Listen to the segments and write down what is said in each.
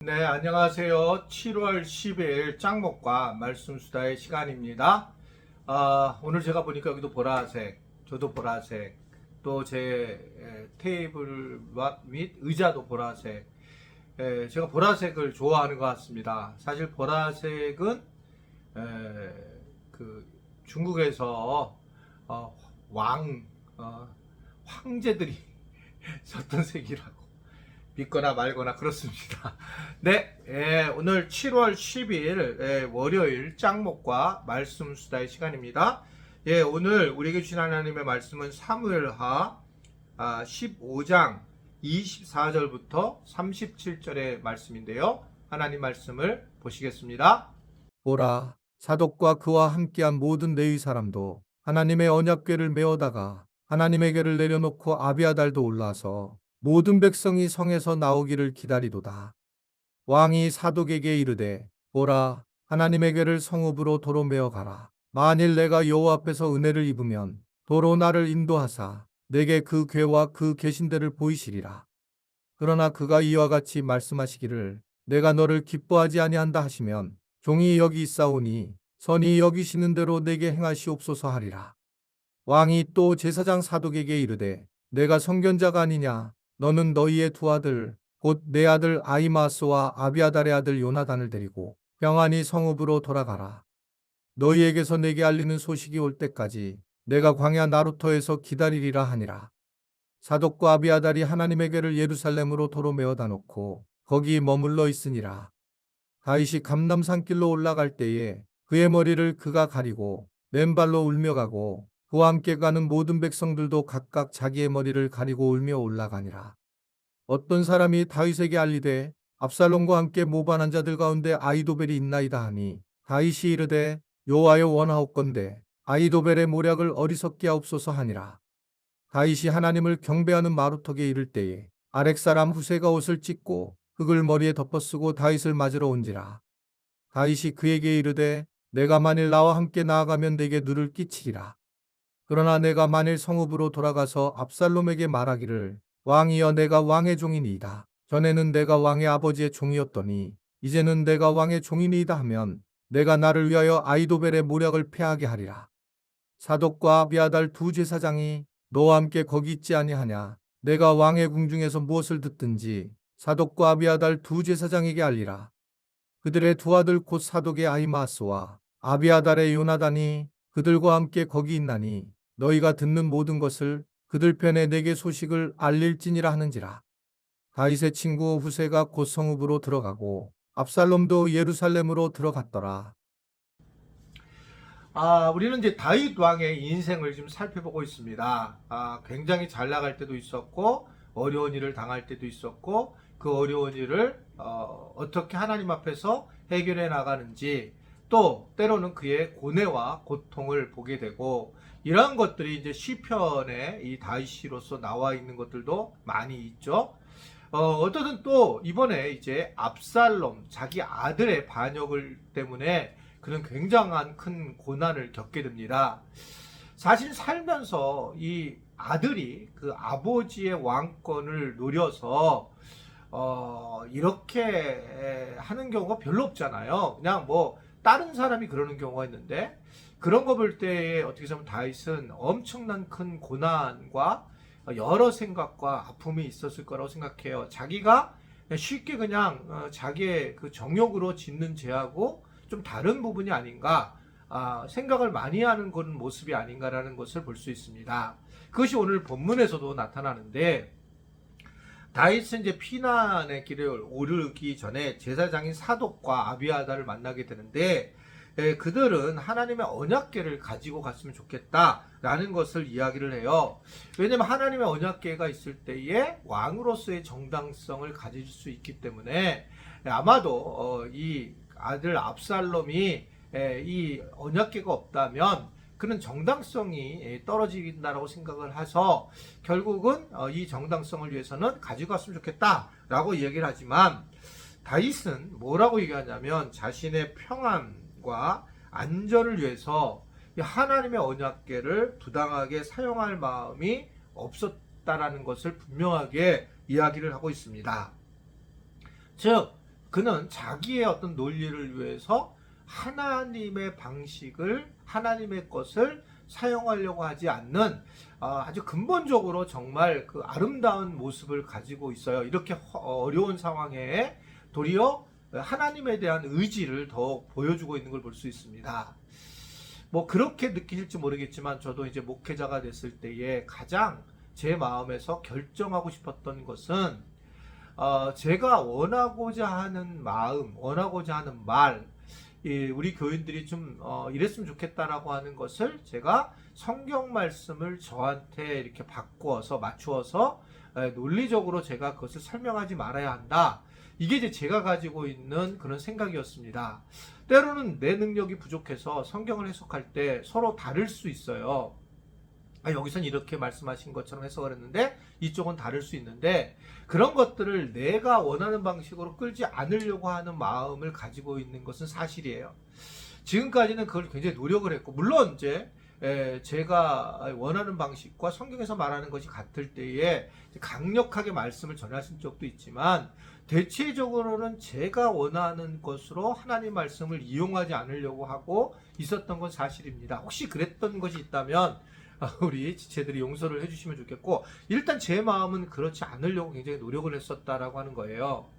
네, 안녕하세요. 7월 10일 짱목과 말씀수다의 시간입니다. 오늘 제가 보니까 여기도 보라색, 저도 보라색, 또 제 테이블 및 의자도 보라색. 제가 보라색을 좋아하는 것 같습니다. 사실 보라색은 그 중국에서 왕, 황제들이 썼던 색이라고 믿거나 말거나 그렇습니다. 네, 오늘 7월 10일 월요일 짱목과 말씀 수다의 시간입니다. 오늘 우리에게 주신 하나님의 말씀은 사무엘하 15장 24절부터 37절의 말씀인데요. 하나님 말씀을 보시겠습니다. 보라, 사독과 그와 함께한 모든 레위 사람도 하나님의 언약궤를 메어다가 하나님의 궤를 내려놓고 아비아달도 올라서 모든 백성이 성에서 나오기를 기다리도다. 왕이 사독에게 이르되, 보라, 하나님의 궤를 성읍으로 도로 메어 가라. 만일 내가 여호와 앞에서 은혜를 입으면 도로 나를 인도하사 내게 그 궤와 그 계신대를 보이시리라. 그러나 그가 이와 같이 말씀하시기를 내가 너를 기뻐하지 아니한다 하시면 종이 여기 있사오니 선이 여기시는 대로 내게 행하시옵소서 하리라. 왕이 또 제사장 사독에게 이르되 내가 선견자가 아니냐. 너는 너희의 두 아들 곧 내 아들 아히마스와 아비아달의 아들 요나단을 데리고 평안히 성읍으로 돌아가라. 너희에게서 내게 알리는 소식이 올 때까지 내가 광야 나루터에서 기다리리라 하니라. 사독과 아비아달이 하나님의 궤를 예루살렘으로 도로 메어다 놓고 거기 머물러 있으니라. 다윗이 감람산길로 올라갈 때에 그의 머리를 그가 가리고 맨발로 울며 가고 그와 함께 가는 모든 백성들도 각각 자기의 머리를 가리고 울며 올라가니라. 어떤 사람이 다윗에게 알리되 압살롬과 함께 모반한 자들 가운데 아히도벨이 있나이다 하니 다윗이 이르되 여호와여 원하옵건대 아히도벨의 모략을 어리석게 하옵소서 하니라. 다윗이 하나님을 경배하는 마루턱에 이를 때에 아렉 사람 후세가 옷을 찢고 흙을 머리에 덮어쓰고 다윗을 맞으러 온지라. 다윗이 그에게 이르되 내가 만일 나와 함께 나아가면 내게 누를 끼치리라. 그러나 내가 만일 성읍으로 돌아가서 압살롬에게 말하기를 왕이여 내가 왕의 종이니이다. 전에는 내가 왕의 아버지의 종이었더니 이제는 내가 왕의 종이니이다 하면 내가 나를 위하여 아히도벨의 모략을 패하게 하리라. 사독과 아비아달 두 제사장이 너와 함께 거기 있지 아니하냐. 내가 왕의 궁중에서 무엇을 듣든지 사독과 아비아달 두 제사장에게 알리라. 그들의 두 아들 곧 사독의 아히마스와 아비아달의 요나단이 그들과 함께 거기 있나니 너희가 듣는 모든 것을 그들 편에 내게 소식을 알릴지니라 하는지라. 다윗의 친구 후세가 곧 성읍으로 들어가고 압살롬도 예루살렘으로 들어갔더라. 우리는 이제 다윗 왕의 인생을 지금 살펴보고 있습니다. 굉장히 잘 나갈 때도 있었고 어려운 일을 당할 때도 있었고 그 어려운 일을 어떻게 하나님 앞에서 해결해 나가는지 또 때로는 그의 고뇌와 고통을 보게 되고 이러한 것들이 이제 시편에 이 다윗시로서 나와 있는 것들도 많이 있죠. 어떠든 또 이번에 이제 압살롬 자기 아들의 반역을 때문에 그는 굉장한 큰 고난을 겪게 됩니다. 사실 살면서 이 아들이 그 아버지의 왕권을 노려서 이렇게 하는 경우가 별로 없잖아요. 그냥 뭐 다른 사람이 그러는 경우가 있는데 그런 거 볼 때에 어떻게 보면 다윗은 엄청난 큰 고난과 여러 생각과 아픔이 있었을 거라고 생각해요. 자기가 쉽게 그냥 자기의 그 정욕으로 짓는 죄하고 좀 다른 부분이 아닌가 생각을 많이 하는 그런 모습이 아닌가라는 것을 볼 수 있습니다. 그것이 오늘 본문에서도 나타나는데 다윗은 이제 피난의 길을 오르기 전에 제사장인 사독과 아비아달을 만나게 되는데 그들은 하나님의 언약궤를 가지고 갔으면 좋겠다라는 것을 이야기를 해요. 왜냐하면 하나님의 언약궤가 있을 때에 왕으로서의 정당성을 가질 수 있기 때문에 아마도 이 아들 압살롬이 이 언약궤가 없다면 그는 정당성이 떨어진다라고 생각을 해서 결국은 이 정당성을 위해서는 가지고 갔으면 좋겠다라고 얘기를 하지만 다윗은 뭐라고 얘기하냐면 자신의 평안과 안전을 위해서 하나님의 언약궤를 부당하게 사용할 마음이 없었다라는 것을 분명하게 이야기를 하고 있습니다. 즉 그는 자기의 어떤 논리를 위해서 하나님의 방식을, 하나님의 것을 사용하려고 하지 않는 아주 근본적으로 정말 그 아름다운 모습을 가지고 있어요. 이렇게 어려운 상황에 도리어 하나님에 대한 의지를 더 보여주고 있는 걸 볼 수 있습니다. 뭐 그렇게 느끼실지 모르겠지만 저도 이제 목회자가 됐을 때에 가장 제 마음에서 결정하고 싶었던 것은 제가 원하고자 하는 마음, 원하고자 하는 말, 우리 교인들이 좀 이랬으면 좋겠다라고 하는 것을 제가 성경 말씀을 저한테 이렇게 바꾸어서 맞추어서 논리적으로 제가 그것을 설명하지 말아야 한다. 이게 이제 제가 가지고 있는 그런 생각이었습니다. 때로는 내 능력이 부족해서 성경을 해석할 때 서로 다를 수 있어요. 여기선 이렇게 말씀하신 것처럼 해석을 했는데 이쪽은 다를 수 있는데, 그런 것들을 내가 원하는 방식으로 끌지 않으려고 하는 마음을 가지고 있는 것은 사실이에요. 지금까지는 그걸 굉장히 노력을 했고, 물론 이제 제가 원하는 방식과 성경에서 말하는 것이 같을 때에 강력하게 말씀을 전하신 적도 있지만, 대체적으로는 제가 원하는 것으로 하나님 말씀을 이용하지 않으려고 하고 있었던 건 사실입니다. 혹시 그랬던 것이 있다면 우리 지체들이 용서를 해주시면 좋겠고, 일단 제 마음은 그렇지 않으려고 굉장히 노력을 했었다라고 하는 거예요.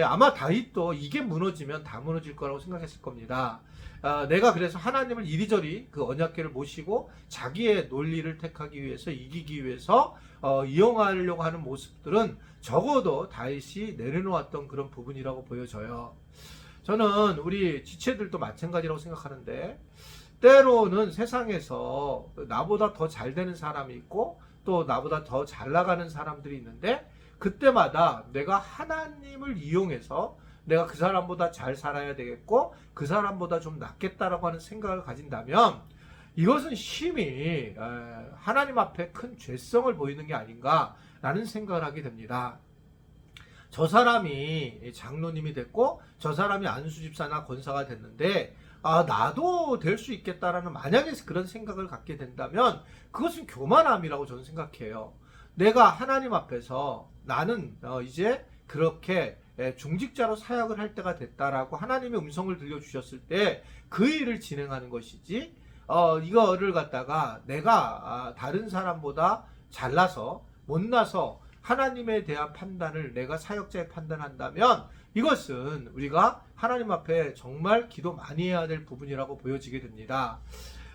아마 다윗도 이게 무너지면 다 무너질 거라고 생각했을 겁니다. 내가 그래서 하나님을 이리저리 그 언약궤를 모시고 자기의 논리를 택하기 위해서, 이기기 위해서 이용하려고 하는 모습들은 적어도 다윗이 내려놓았던 그런 부분이라고 보여져요. 저는 우리 지체들도 마찬가지라고 생각하는데, 때로는 세상에서 나보다 더 잘 되는 사람이 있고 또 나보다 더 잘 나가는 사람들이 있는데, 그때마다 내가 하나님을 이용해서 내가 그 사람보다 잘 살아야 되겠고 그 사람보다 좀 낫겠다라고 하는 생각을 가진다면, 이것은 심히 하나님 앞에 큰 죄성을 보이는 게 아닌가라는 생각을 하게 됩니다. 저 사람이 장로님이 됐고 저 사람이 안수집사나 권사가 됐는데 나도 될 수 있겠다라는, 만약에 그런 생각을 갖게 된다면 그것은 교만함이라고 저는 생각해요. 내가 하나님 앞에서 나는 이제 그렇게 중직자로 사역을 할 때가 됐다라고 하나님의 음성을 들려주셨을 때 그 일을 진행하는 것이지, 이거를 갖다가 내가 다른 사람보다 잘나서 못나서 하나님에 대한 판단을 내가 사역자의 판단한다면 이것은 우리가 하나님 앞에 정말 기도 많이 해야 될 부분이라고 보여지게 됩니다.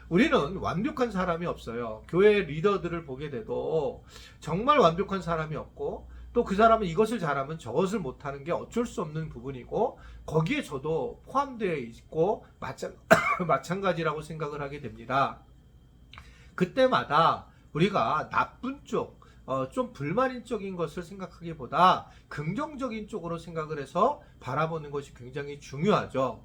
우리는 완벽한 사람이 없어요. 교회 리더들을 보게 돼도 정말 완벽한 사람이 없고, 또 그 사람은 이것을 잘하면 저것을 못하는 게 어쩔 수 없는 부분이고, 거기에 저도 포함되어 있고 마찬가지라고 생각을 하게 됩니다. 그때마다 우리가 나쁜 쪽, 좀 불만인 쪽인 것을 생각하기보다 긍정적인 쪽으로 생각을 해서 바라보는 것이 굉장히 중요하죠.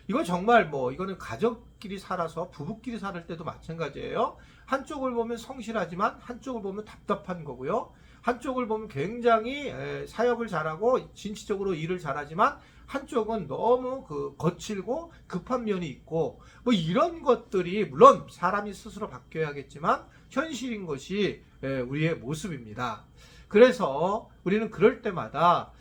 이거 정말 이거는 가족끼리 살아서 부부끼리 살 때도 마찬가지예요. 한쪽을 보면 성실하지만 한쪽을 보면 답답한 거고요. 한쪽을 보면 굉장히 사역을 잘하고 진취적으로 일을 잘하지만 한쪽은 너무 거칠고 급한 면이 있고, 이런 것들이 물론 사람이 스스로 바뀌어야겠지만 현실인 것이 우리의 모습입니다. 그래서 우리는 그럴 때마다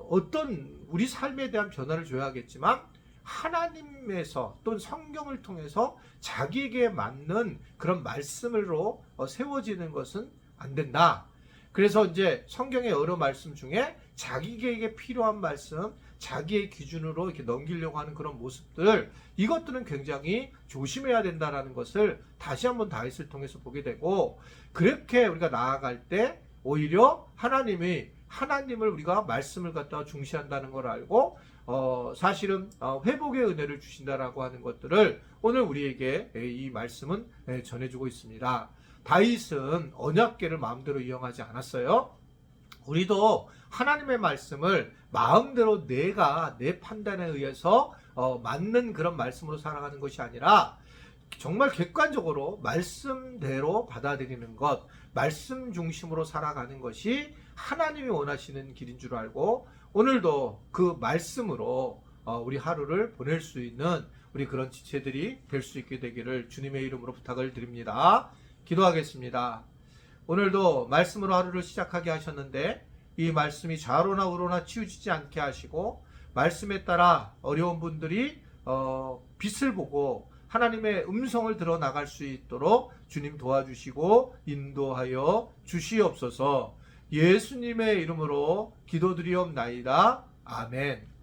어떤 우리 삶에 대한 변화를 줘야겠지만, 하나님에서 또는 성경을 통해서 자기에게 맞는 그런 말씀으로 세워지는 것은 안 된다. 그래서 이제 성경의 여러 말씀 중에 자기에게 필요한 말씀, 자기의 기준으로 이렇게 넘기려고 하는 그런 모습들, 이것들은 굉장히 조심해야 된다라는 것을 다시 한번 다윗을 통해서 보게 되고, 그렇게 우리가 나아갈 때 오히려 하나님을 우리가 말씀을 갖다가 중시한다는 걸 알고 사실은 회복의 은혜를 주신다라고 하는 것들을 오늘 우리에게 이 말씀은 전해주고 있습니다. 다윗은 언약궤를 마음대로 이용하지 않았어요. 우리도 하나님의 말씀을 마음대로 내가 내 판단에 의해서 맞는 그런 말씀으로 살아가는 것이 아니라 정말 객관적으로 말씀대로 받아들이는 것, 말씀 중심으로 살아가는 것이 하나님이 원하시는 길인 줄 알고, 오늘도 그 말씀으로 우리 하루를 보낼 수 있는 우리 그런 지체들이 될 수 있게 되기를 주님의 이름으로 부탁을 드립니다. 기도하겠습니다. 오늘도 말씀으로 하루를 시작하게 하셨는데 이 말씀이 좌로나 우로나 치우치지 않게 하시고 말씀에 따라 어려운 분들이 빛을 보고 하나님의 음성을 들어 나갈 수 있도록 주님 도와주시고 인도하여 주시옵소서. 예수님의 이름으로 기도드리옵나이다. 아멘.